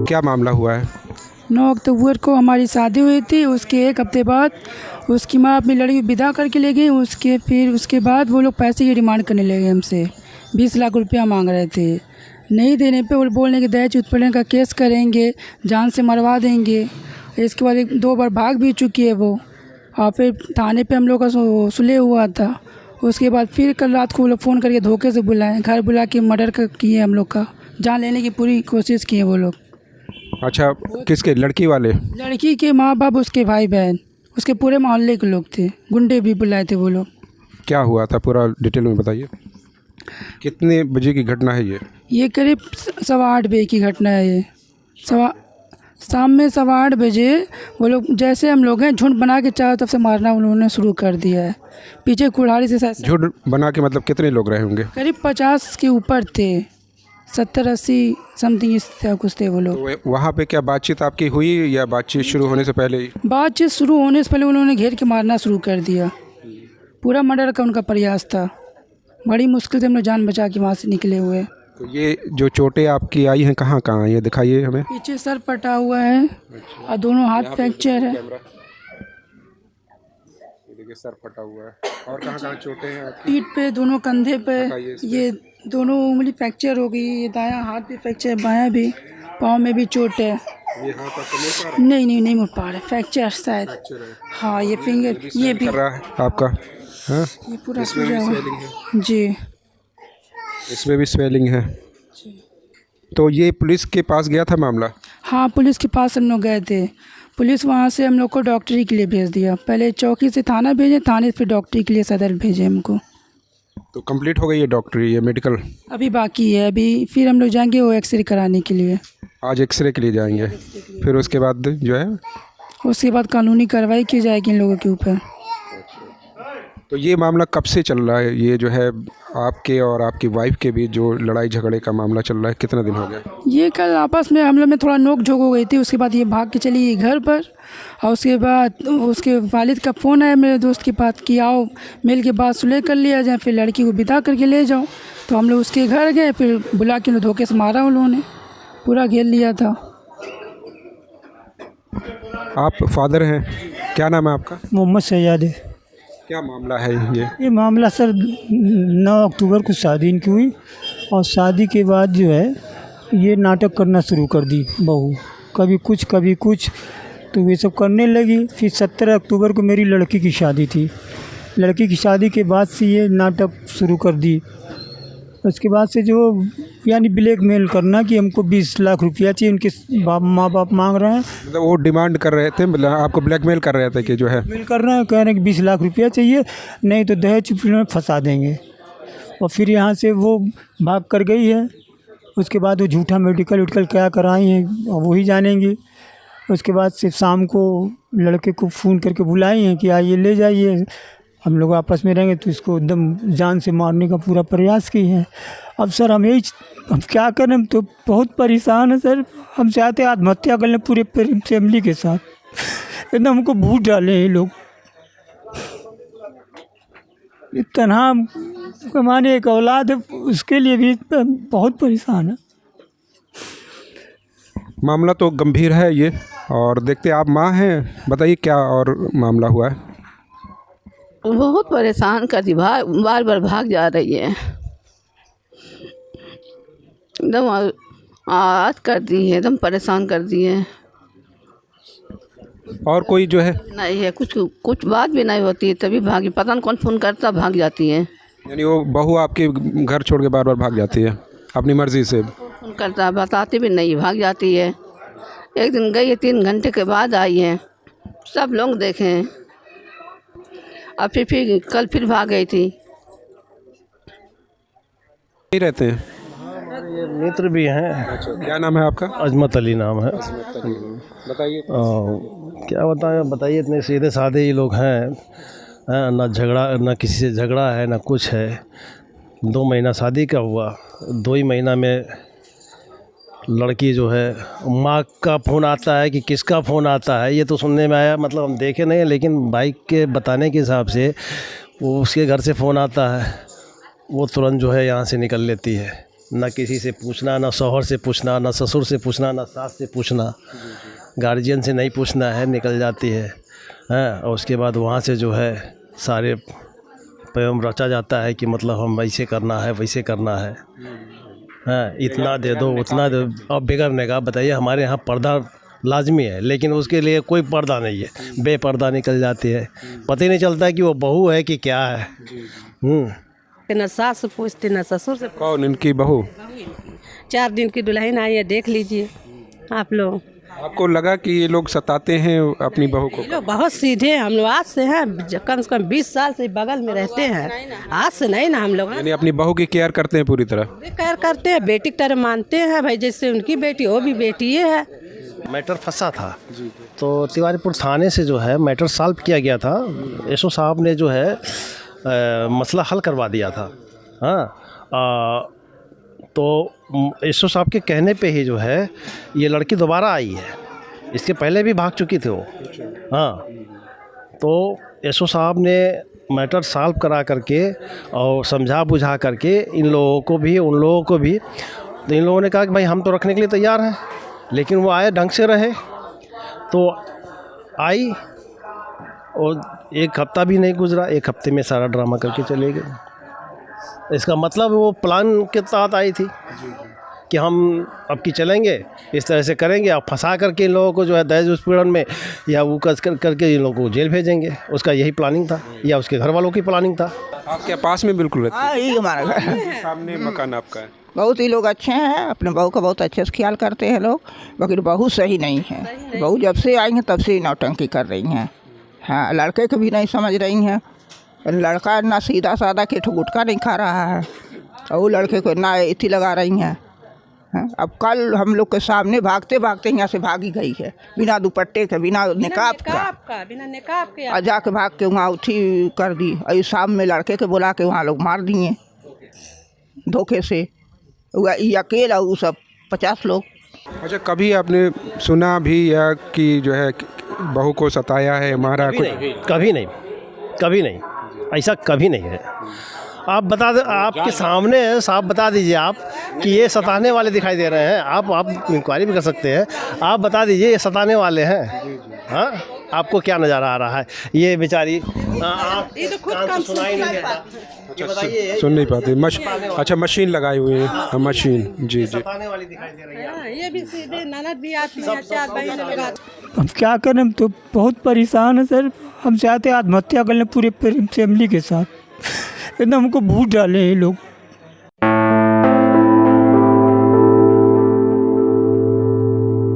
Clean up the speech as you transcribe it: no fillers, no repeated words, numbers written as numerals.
क्या मामला हुआ है? 9 अक्टूबर को हमारी शादी हुई थी। उसके 1 हफ्ते बाद उसकी माँ अपनी लड़की को विदा करके ले गई। उसके बाद वो लोग पैसे की डिमांड करने लगे हमसे। 20 लाख रुपया मांग रहे थे। नहीं देने पे वो बोलने के दहेज उत्पीड़न का केस करेंगे, जान से मरवा देंगे। इसके बाद 2 बार भाग भी चुकी है वो। और फिर थाने पे हम लोग का सुलह हुआ था। उसके बाद फिर कल रात को वो लोग फ़ोन करके धोखे से बुलाए, घर बुला के मर्डर किए हम लोग का, जान लेने की पूरी कोशिश की है वो लोग। अच्छा, किसके? लड़की वाले? लड़की के माँ बाप, उसके भाई बहन, उसके पूरे मोहल्ले के लोग थे। गुंडे भी बुलाए थे वो लोग। क्या हुआ था पूरा डिटेल में बताइए। कितने बजे की घटना है ये? ये करीब 8:15 बजे की घटना है। ये शाम में 8:15 बजे वो लोग, जैसे हम लोग हैं, झुंड बना के चारों तरफ से मारना उन्होंने शुरू कर दिया है। पीछे कुल्हाड़ी से झुंड बना के मतलब कितने लोग रहे होंगे? करीब 50 के ऊपर थे। 70-80 समथिंग इस तरह कुछ थे वो लोग। तो वहाँ पे क्या बातचीत आपकी हुई या बातचीत शुरू होने से पहले ही? बातचीत शुरू होने से पहले उन्होंने घेर के मारना शुरू कर दिया। पूरा मर्डर का उनका प्रयास था। बड़ी मुश्किल से हम लोग जान बचा के वहाँ से निकले हुए। तो ये जो चोटें आपकी आई हैं कहाँ कहाँ आई है, दिखाइए हमें। पीछे सर पटा हुआ है और दोनों हाथ फ्रैक्चर है। देखिए सर फटा हुआ है। और कहाँ कहाँ चोटें हैं आपकी? पीठ पे, दोनों कंधे पे, ये दोनों उंगली फ्रैक्चर हो गई। ये दायां हाथ भी फ्रैक्चर है, बायां भी, पाँव में भी चोट है। ये हाथ आपका मुड़ पा रहा है? नहीं मुड़ पा रहा, फ्रैक्चर शायद। हाँ, ये फिंगर, ये भी कर रहा है आपका? हाँ, ये पूरा इसमें भी स्वेलिंग है? जी, इसमें भी स्वेलिंग है। तो ये पुलिस के पास गया था मामला? हाँ, पुलिस के पास हम लोग गए थे। पुलिस वहाँ से हम लोग को डॉक्टरी के लिए भेज दिया। पहले चौकी से थाना भेजे, थाने से फिर डॉक्टरी के लिए सदर भेजे हमको। तो कंप्लीट हो गई ये डॉक्टरी, ये मेडिकल? अभी बाकी है। अभी फिर हम लोग जाएंगे वो एक्सरे कराने के लिए। आज एक्सरे के लिए जाएंगे, फिर उसके बाद जो है उसके बाद कानूनी कार्रवाई की जाएगी इन लोगों के ऊपर। तो ये मामला कब से चल रहा है? ये जो है आपके और आपकी वाइफ के बीच जो लड़ाई झगड़े का मामला चल रहा है, कितना दिन हो गया? ये कल आपस में हम लोग में थोड़ा नोक झोंक हो गई थी। उसके बाद ये भाग के चली गई घर पर। और उसके बाद उसके वालिद का फ़ोन आया मेरे दोस्त के पास कि आओ मिल के बाद सुलह कर लिया जाए, फिर लड़की को विदा करके ले जाओ। तो हम लोग उसके घर गए, फिर बुला के धोखे से मारा उन्होंने, पूरा घेर लिया था। आप फादर हैं, क्या नाम है आपका? मोहम्मद सैयद। क्या मामला है ये मामला सर 9 अक्टूबर को शादी इनकी हुई और शादी के बाद जो है ये नाटक करना शुरू कर दी बहू, कभी कुछ कभी कुछ, तो ये सब करने लगी। फिर 17 अक्टूबर को मेरी लड़की की शादी थी। लड़की की शादी के बाद से ये नाटक शुरू कर दी। उसके बाद से जो यानी ब्लैकमेल करना कि हमको 20 लाख रुपया चाहिए, उनके माँ बाप मांग रहे हैं। मतलब वो डिमांड कर रहे थे, मतलब आपको ब्लैकमेल कर रहे थे कि जो है मेल कर रहे हैं, कह रहे हैं कि 20 लाख रुपया चाहिए, नहीं तो दहेज में फंसा देंगे। और फिर यहाँ से वो भाग कर गई है। उसके बाद वो झूठा मेडिकल क्या कराई हैं वही जानेंगे। उसके बाद से शाम को लड़के को फ़ोन करके बुलाई हैं कि आइए ले जाइए, हम लोग आपस में रहेंगे। तो इसको एकदम जान से मारने का पूरा प्रयास किए हैं। अब सर हम क्या करें, हम तो बहुत परेशान हैं सर। हम चाहते हैं आत्महत्या कर लें पूरे फैमिली के साथ। एकदम हमको भूत डाले हैं ये लोग। तनहा कमाने एक औलाद है, उसके लिए भी बहुत परेशान है। मामला तो गंभीर है ये, और देखते आप माँ हैं, बताइए क्या और मामला हुआ है? बहुत परेशान करती, बार बार भाग जा रही है, एकदम आज कर दी है, एकदम परेशान कर दी है। और कोई जो है नहीं है, कुछ बात भी नहीं होती है, तभी भागी, पता नहीं कौन फ़ोन करता, भाग जाती है। यानी वो बहू आपके घर छोड़ के बार बार भाग जाती है अपनी मर्ज़ी से? फ़ोन करता, बताती भी नहीं, भाग जाती है। एक दिन गई है, 3 घंटे के बाद आई है, सब लोग देखे हैं। और फिर कल फिर भाग गई थी। नहीं रहते हैं? ये मित्र भी हैं। अच्छा, क्या नाम है आपका? अजमत अली नाम है। बताइए। क्या बताइए, इतने सीधे साधे ही लोग हैं, ना झगड़ा, ना किसी से झगड़ा है, ना कुछ है। 2 महीना शादी का हुआ, 2 ही महीना में लड़की जो है, माँ का फ़ोन आता है कि किसका फ़ोन आता है ये तो सुनने में आया, मतलब हम देखे नहीं, लेकिन बाइक के बताने के हिसाब से वो उसके घर से फ़ोन आता है, वो तुरंत जो है यहाँ से निकल लेती है। ना किसी से पूछना, ना शौहर से पूछना, ना ससुर से पूछना, ना सास से पूछना, गार्जियन से नहीं पूछना है, निकल जाती है। और उसके बाद वहाँ से जो है सारे प्रेम रचा जाता है कि मतलब हम ऐसे करना है, वैसे करना है। इतना दे दो, उतना दे दो। अब बिगड़ने का बताइए, हमारे यहाँ पर्दा लाजमी है, लेकिन उसके लिए कोई पर्दा नहीं है, बेपर्दा निकल जाती है, पता ही नहीं चलता कि वो बहू है कि क्या है। न सास से पूछते न ससुर से। कौन इनकी बहू? 4 दिन की दुल्हन आई है, देख लीजिए आप लोग। आपको लगा कि ये लोग सताते हैं अपनी बहू को? ये लोग बहुत सीधे हैं। हम लोग आज से हैं, कम से कम 20 साल से बगल में रहते हैं, आज से नहीं ना हम लोग। यानी अपनी बहू की केयर करते हैं पूरी तरह? केयर करते हैं, बेटी की तरह मानते हैं भाई, जैसे उनकी बेटी वो भी बेटी है। मैटर फंसा था तो तिवारीपुर थाने से जो है मैटर सॉल्व किया गया था। एसओ साहब ने जो है मसला हल करवा दिया था। तो एसओ साहब के कहने पे ही जो है ये लड़की दोबारा आई है, इसके पहले भी भाग चुकी थी वो। तो एसओ साहब ने मैटर सॉल्व करा करके और समझा बुझा करके इन लोगों को भी उन लोगों को भी, तो इन लोगों ने कहा कि भाई हम तो रखने के लिए तैयार हैं, लेकिन वो आए ढंग से रहे। तो आई और 1 हफ्ता भी नहीं गुजरा, 1 हफ्ते में सारा ड्रामा करके चले गए। इसका मतलब वो प्लान के तहत आई थी कि हम अब की चलेंगे, इस तरह से करेंगे, अब फंसा करके इन लोगों को जो है दहेज उत्पीड़न में या वो करके इन लोगों को जेल भेजेंगे। उसका यही प्लानिंग था या उसके घर वालों की प्लानिंग था। आपके पास में बिल्कुल रहते हैं? ये हमारा घर है, सामने मकान आपका है। बहुत ही लोग अच्छे हैं, अपने बहू का बहुत अच्छे से ख्याल करते हैं लोग, मगर बहू सही नहीं है। बहू जब से आई हैं तब से ही नौटंकी कर रही हैं। हाँ, लड़के को भी नहीं समझ रही हैं। लड़का ना सीधा साधा के गुटका नहीं खा रहा है और वो लड़के को ना इथी लगा रही हैं। अब कल हम लोग के सामने भागते भागते यहाँ से भागी गई है, बिना दुपट्टे के, बिना निकाब का, बिना निकाब के और जाके भाग के वहाँ उठी कर दी। और शाम में लड़के के बुला के वहाँ लोग मार दिए धोखे से। ये अकेला वो सब 50 लोग। अच्छा, कभी आपने सुना भी या कि जो है बहू को सताया है, मारा? कभी नहीं, कभी नहीं, ऐसा कभी नहीं है। आप बता दें, आपके सामने है, साहब बता दीजिए आप कि ये सताने वाले दिखाई दे रहे हैं। आप इंक्वायरी भी कर सकते हैं, आप बता दीजिए ये सताने वाले हैं। हाँ, आपको क्या नज़ारा आ रहा है? ये बेचारी सुनाई नहीं देता, सुन नहीं पाते। अच्छा, मशीन लगाई हुई है। मशीन, जी। सताने वाली दिखाई दे रही है। ये भी सीधे ननद भी आती है, 4 बहनें लगा। अब क्या करें, हम तो बहुत परेशान है सर। हम चाहते आत्महत्या कर लें पूरे फैमिली के साथ। एकदम हमको भूत डाले ये लोग।